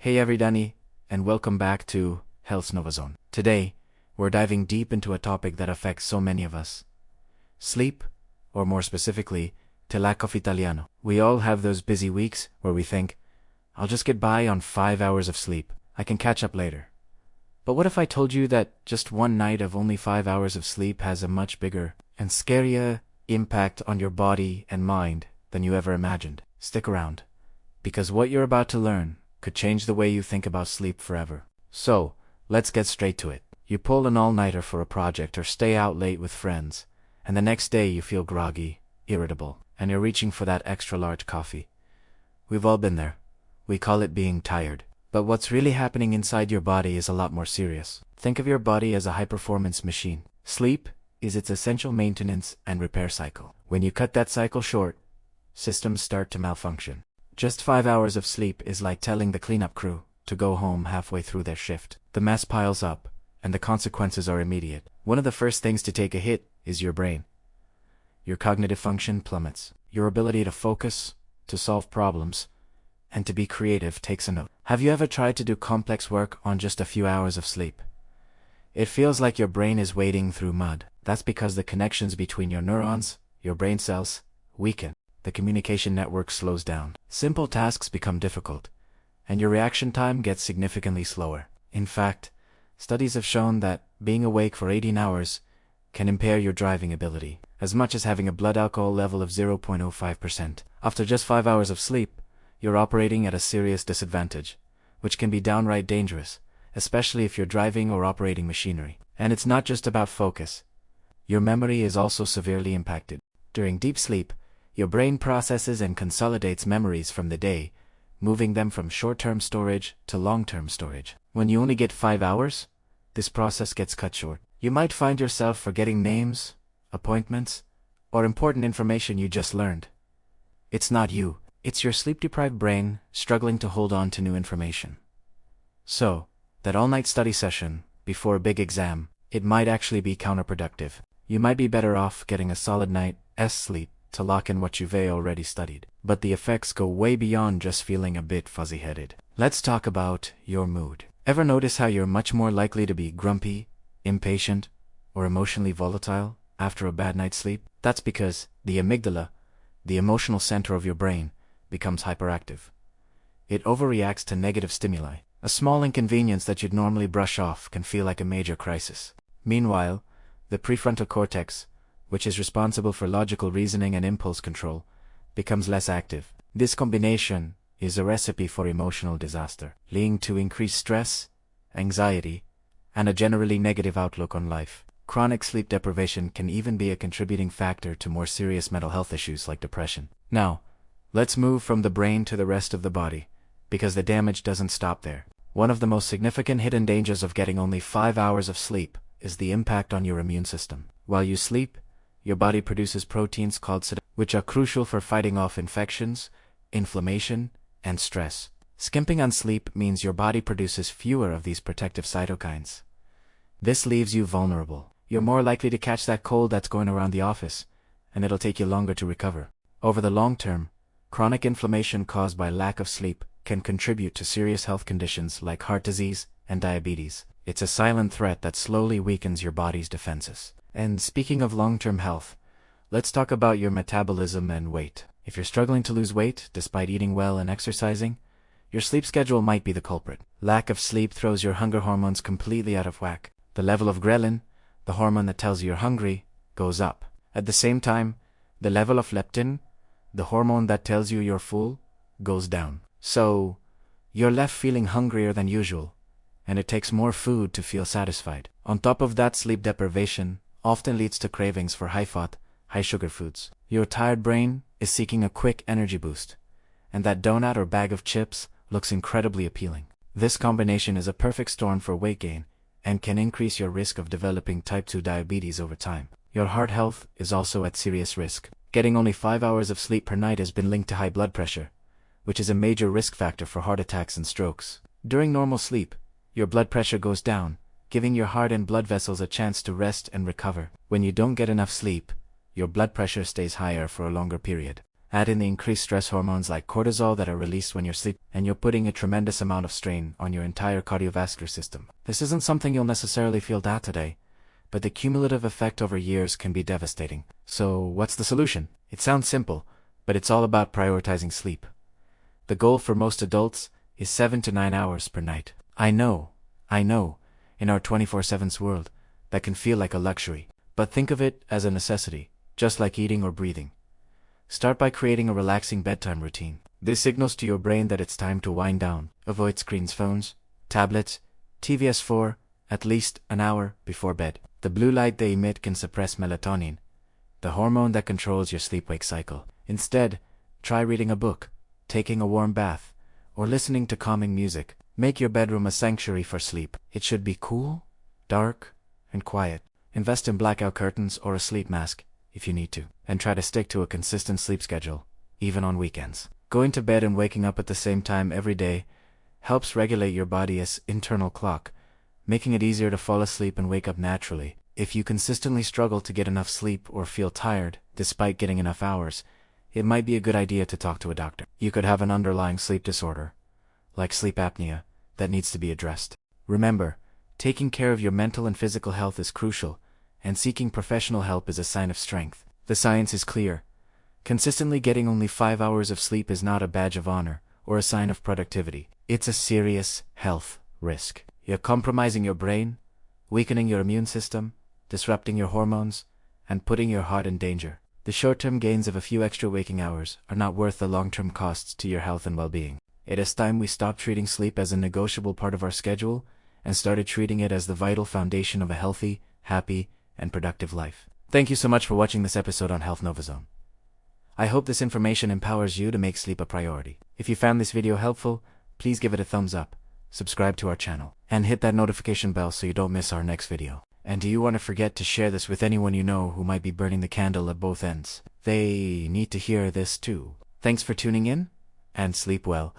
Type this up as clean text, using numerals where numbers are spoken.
Hey everybody, and welcome back to Health's Nova Zone. Today, we're diving deep into a topic that affects so many of us. Sleep, or more specifically, lack of Italiano. We all have those busy weeks where we think, I'll just get by on 5 hours of sleep. I can catch up later. But what if I told you that just one night of only 5 hours of sleep has a much bigger and scarier impact on your body and mind than you ever imagined? Stick around, because what you're about to learn could change the way you think about sleep forever. So, let's get straight to it. You pull an all-nighter for a project or stay out late with friends, and the next day you feel groggy, irritable, and you're reaching for that extra-large coffee. We've all been there. We call it being tired. But what's really happening inside your body is a lot more serious. Think of your body as a high-performance machine. Sleep is its essential maintenance and repair cycle. When you cut that cycle short, systems start to malfunction. Just 5 hours of sleep is like telling the cleanup crew to go home halfway through their shift. The mess piles up, and the consequences are immediate. One of the first things to take a hit is your brain. Your cognitive function plummets. Your ability to focus, to solve problems, and to be creative takes a note. Have you ever tried to do complex work on just a few hours of sleep? It feels like your brain is wading through mud. That's because the connections between your neurons, your brain cells, weaken. The communication network slows down. Simple tasks become difficult, and your reaction time gets significantly slower. In fact, studies have shown that being awake for 18 hours can impair your driving ability, as much as having a blood alcohol level of 0.05%. After just 5 hours of sleep, you're operating at a serious disadvantage, which can be downright dangerous, especially if you're driving or operating machinery. And it's not just about focus. Your memory is also severely impacted. During deep sleep, your brain processes and consolidates memories from the day, moving them from short-term storage to long-term storage. When you only get 5 hours, this process gets cut short. You might find yourself forgetting names, appointments, or important information you just learned. It's not you. It's your sleep-deprived brain struggling to hold on to new information. So, that all-night study session, before a big exam, it might actually be counterproductive. You might be better off getting a solid night's sleep to lock in what you've already studied. But the effects go way beyond just feeling a bit fuzzy-headed. Let's talk about your mood. Ever notice how you're much more likely to be grumpy, impatient, or emotionally volatile after a bad night's sleep? That's because the amygdala, the emotional center of your brain, becomes hyperactive. It overreacts to negative stimuli. A small inconvenience that you'd normally brush off can feel like a major crisis. Meanwhile, the prefrontal cortex, which is responsible for logical reasoning and impulse control, becomes less active. This combination is a recipe for emotional disaster, leading to increased stress, anxiety, and a generally negative outlook on life. Chronic sleep deprivation can even be a contributing factor to more serious mental health issues like depression. Now, let's move from the brain to the rest of the body, because the damage doesn't stop there. One of the most significant hidden dangers of getting only 5 hours of sleep is the impact on your immune system. While you sleep, your body produces proteins called cytokines, which are crucial for fighting off infections, inflammation, and stress. Skimping on sleep means your body produces fewer of these protective cytokines. This leaves you vulnerable. You're more likely to catch that cold that's going around the office, and it'll take you longer to recover. Over the long term, chronic inflammation caused by lack of sleep can contribute to serious health conditions like heart disease and diabetes. It's a silent threat that slowly weakens your body's defenses. And speaking of long-term health, let's talk about your metabolism and weight. If you're struggling to lose weight despite eating well and exercising, your sleep schedule might be the culprit. Lack of sleep throws your hunger hormones completely out of whack. The level of ghrelin, the hormone that tells you you're hungry, goes up. At the same time, the level of leptin, the hormone that tells you you're full, goes down. So, you're left feeling hungrier than usual, and it takes more food to feel satisfied. On top of that, sleep deprivation often leads to cravings for high-fat, high-sugar foods. Your tired brain is seeking a quick energy boost, and that donut or bag of chips looks incredibly appealing. This combination is a perfect storm for weight gain and can increase your risk of developing type 2 diabetes over time. Your heart health is also at serious risk. Getting only 5 hours of sleep per night has been linked to high blood pressure, which is a major risk factor for heart attacks and strokes. During normal sleep, your blood pressure goes down, giving your heart and blood vessels a chance to rest and recover. When you don't get enough sleep, your blood pressure stays higher for a longer period, Add in the increased stress hormones like cortisol that are released when you're sleeping, and you're putting a tremendous amount of strain on your entire cardiovascular system. This isn't something you'll necessarily feel today, but the cumulative effect over years can be devastating. So, what's the solution? It sounds simple, but it's all about prioritizing sleep. The goal for most adults is 7 to 9 hours per night. I know, in our 24/7 world, that can feel like a luxury. But think of it as a necessity, just like eating or breathing. Start by creating a relaxing bedtime routine. This signals to your brain that it's time to wind down. Avoid screens, phones, tablets, TVs at least an hour before bed. The blue light they emit can suppress melatonin, the hormone that controls your sleep-wake cycle. Instead, try reading a book, taking a warm bath, or listening to calming music. Make your bedroom a sanctuary for sleep. It should be cool, dark, and quiet. Invest in blackout curtains or a sleep mask if you need to, and try to stick to a consistent sleep schedule, even on weekends. Going to bed and waking up at the same time every day helps regulate your body's internal clock, making it easier to fall asleep and wake up naturally. If you consistently struggle to get enough sleep or feel tired despite getting enough hours, it might be a good idea to talk to a doctor. You could have an underlying sleep disorder, like sleep apnea, that needs to be addressed. Remember, taking care of your mental and physical health is crucial, and seeking professional help is a sign of strength. The science is clear. Consistently getting only 5 hours of sleep is not a badge of honor or a sign of productivity. It's a serious health risk. You're compromising your brain, weakening your immune system, disrupting your hormones, and putting your heart in danger. The short-term gains of a few extra waking hours are not worth the long-term costs to your health and well-being. It is time we stopped treating sleep as a negotiable part of our schedule and started treating it as the vital foundation of a healthy, happy, and productive life. Thank you so much for watching this episode on Health Novazone. I hope this information empowers you to make sleep a priority. If you found this video helpful, please give it a thumbs up, subscribe to our channel, and hit that notification bell so you don't miss our next video. And do you want to forget to share this with anyone you know who might be burning the candle at both ends? They need to hear this too. Thanks for tuning in, and sleep well.